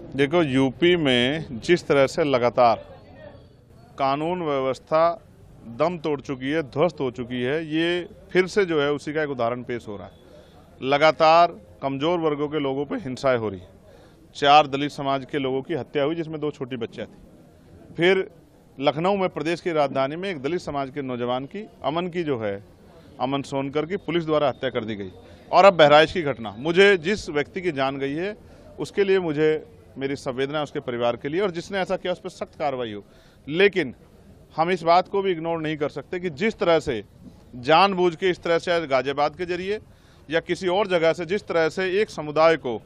देखो, यूपी में जिस तरह से लगातार कानून व्यवस्था दम तोड़ चुकी है, ध्वस्त हो चुकी है, ये फिर से जो है उसी का एक उदाहरण पेश हो रहा है। लगातार कमज़ोर वर्गों के लोगों पे हिंसाएं हो रही। 4 दलित समाज के लोगों की हत्या हुई, जिसमें 2 छोटी बच्चियां थी। फिर लखनऊ में, प्रदेश की राजधानी में, एक दलित समाज के नौजवान की, अमन सोनकर की पुलिस द्वारा हत्या कर दी गई। और अब बहराइच की घटना, मुझे जिस व्यक्ति की जान गई है उसके लिए मुझे मेरी संवेदना, उसके परिवार के लिए, और जिसने ऐसा किया उस पर सख्त कार्रवाई हो। लेकिन हम इस बात को भी इग्नोर नहीं कर सकते कि जिस तरह से जानबूझ के, इस तरह से गाजियाबाद के जरिए या किसी और जगह से, जिस तरह से एक समुदाय को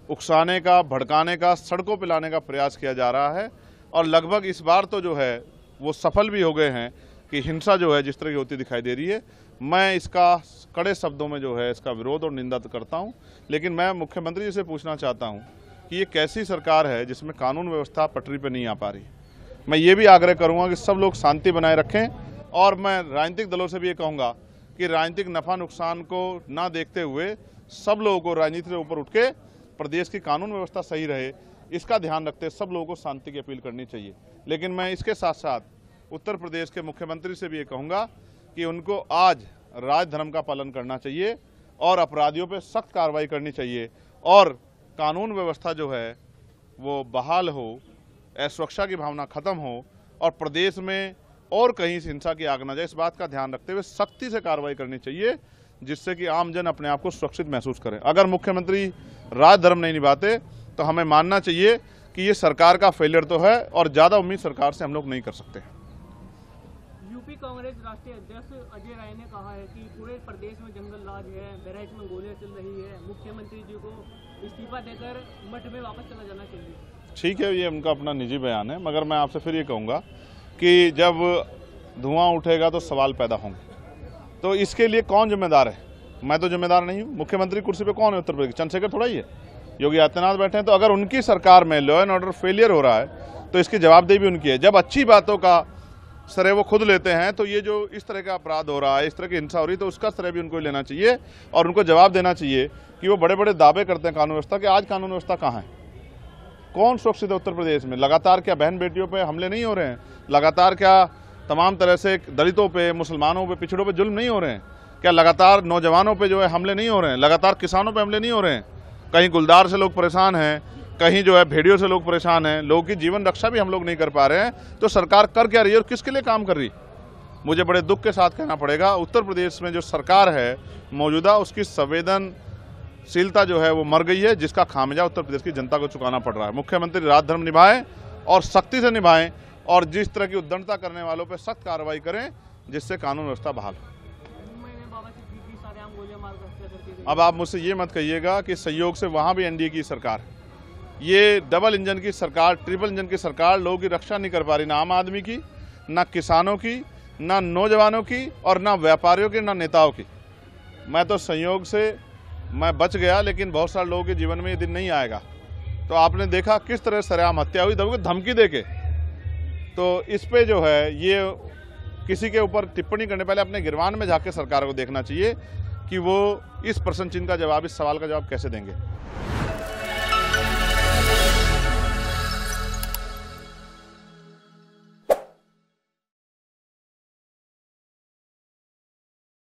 उकसाने का, भड़काने का, सड़कों पर लाने का प्रयास किया जा रहा है, और लगभग इस बार तो जो है वो सफल भी हो गए हैं कि हिंसा जो है जिस तरह की होती दिखाई दे रही है। मैं इसका कड़े शब्दों में जो है इसका विरोध और निंदा करता हूं। लेकिन मैं मुख्यमंत्री जी से पूछना चाहता हूं कि ये कैसी सरकार है जिसमें कानून व्यवस्था पटरी पर नहीं आ पा रही। मैं ये भी आग्रह करूंगा कि सब लोग शांति बनाए रखें, और मैं राजनीतिक दलों से भी ये कहूँगा कि राजनीतिक नफा नुकसान को ना देखते हुए सब लोगों को राजनीति से ऊपर उठ के प्रदेश की कानून व्यवस्था सही रहे, इसका ध्यान रखते सब लोगों को शांति की अपील करनी चाहिए। लेकिन मैं इसके साथ साथ उत्तर प्रदेश के मुख्यमंत्री से भी ये कहूँगा कि उनको आज राजधर्म का पालन करना चाहिए और अपराधियों पर सख्त कार्रवाई करनी चाहिए, और कानून व्यवस्था जो है वो बहाल हो, असुरक्षा की भावना खत्म हो, और प्रदेश में और कहीं हिंसा की आग न जाए, इस बात का ध्यान रखते हुए सख्ती से कार्रवाई करनी चाहिए, जिससे कि आमजन अपने आप को सुरक्षित महसूस करें। अगर मुख्यमंत्री राजधर्म नहीं निभाते तो हमें मानना चाहिए कि ये सरकार का फेलियर तो है, और ज़्यादा उम्मीद सरकार से हम लोग नहीं कर सकते। यूपी कांग्रेस राष्ट्रीय अध्यक्ष अजय राय ने कहा है कि पूरे प्रदेश में जंगल राज है, बहराइच में गोलियां चल रही है, मुख्यमंत्री जी को इस्तीफा देकर मठ में वापस चला जाना चाहिए। ठीक है, ये उनका अपना निजी बयान है, मगर मैं आपसे फिर ये कहूँगा कि जब धुआं उठेगा तो सवाल पैदा होंगे। तो इसके लिए कौन जिम्मेदार है? मैं तो जिम्मेदार नहीं हूँ। मुख्यमंत्री कुर्सी पे कौन है उत्तर प्रदेश? चंद्रशेखर थोड़ा ही है, योगी आदित्यनाथ बैठे हैं। तो अगर उनकी सरकार में लॉ एंड ऑर्डर फेलियर हो रहा है तो इसकी जवाबदेही भी उनकी है। जब अच्छी बातों का श्रेय वो खुद लेते हैं, तो ये जो इस तरह का अपराध हो रहा है, इस तरह की हिंसा हो रही है, तो उसका श्रेय भी उनको लेना चाहिए, और उनको जवाब देना चाहिए कि वो बड़े बड़े दावे करते हैं कानून व्यवस्था के। आज कानून व्यवस्था कहाँ है? कौन सुरक्षित है उत्तर प्रदेश में? लगातार क्या बहन बेटियों पे हमले नहीं हो रहे हैं? लगातार क्या तमाम तरह से दलितों पे, मुसलमानों पे, पिछड़ों पे जुल्म नहीं हो रहे हैं? क्या लगातार नौजवानों पे जो है हमले नहीं हो रहे हैं? लगातार किसानों पे हमले नहीं हो रहे हैं? कहीं गुलदार से लोग परेशान हैं, कहीं जो है भेड़ियों से लोग परेशान हैं, लोगों की जीवन रक्षा भी हम लोग नहीं कर पा रहे हैं। तो सरकार कर क्या रही है और किसके लिए काम कर रही? मुझे बड़े दुख के साथ कहना पड़ेगा, उत्तर प्रदेश में जो सरकार है मौजूदा, उसकी संवेदनशीलता जो है वो मर गई है, जिसका खामियाजा उत्तर प्रदेश की जनता को चुकाना पड़ रहा है। मुख्यमंत्री राजधर्म निभाएं और सख्ती से निभाएं, और जिस तरह की उद्दंडता करने वालों पर सख्त कार्रवाई करें, जिससे कानून व्यवस्था बहाल हो। अब आप मुझसे ये मत कहिएगा कि सहयोग से वहाँ भी एनडीए की सरकार है। ये डबल इंजन की सरकार, ट्रिपल इंजन की सरकार लोगों की रक्षा नहीं कर पा रही, ना आम आदमी की, ना किसानों की, ना नौजवानों की, और ना व्यापारियों की, ना नेताओं की। मैं तो संयोग से मैं बच गया, लेकिन बहुत सारे लोगों के जीवन में ये दिन नहीं आएगा। तो आपने देखा किस तरह सरेआम हत्या हुई, धमकी दे के। तो इस पे जो है ये किसी के ऊपर टिप्पणी करने पहले अपने गिरवान में जाके सरकार को देखना चाहिए कि वो इस प्रश्न चिन्ह का जवाब, इस सवाल का जवाब कैसे देंगे।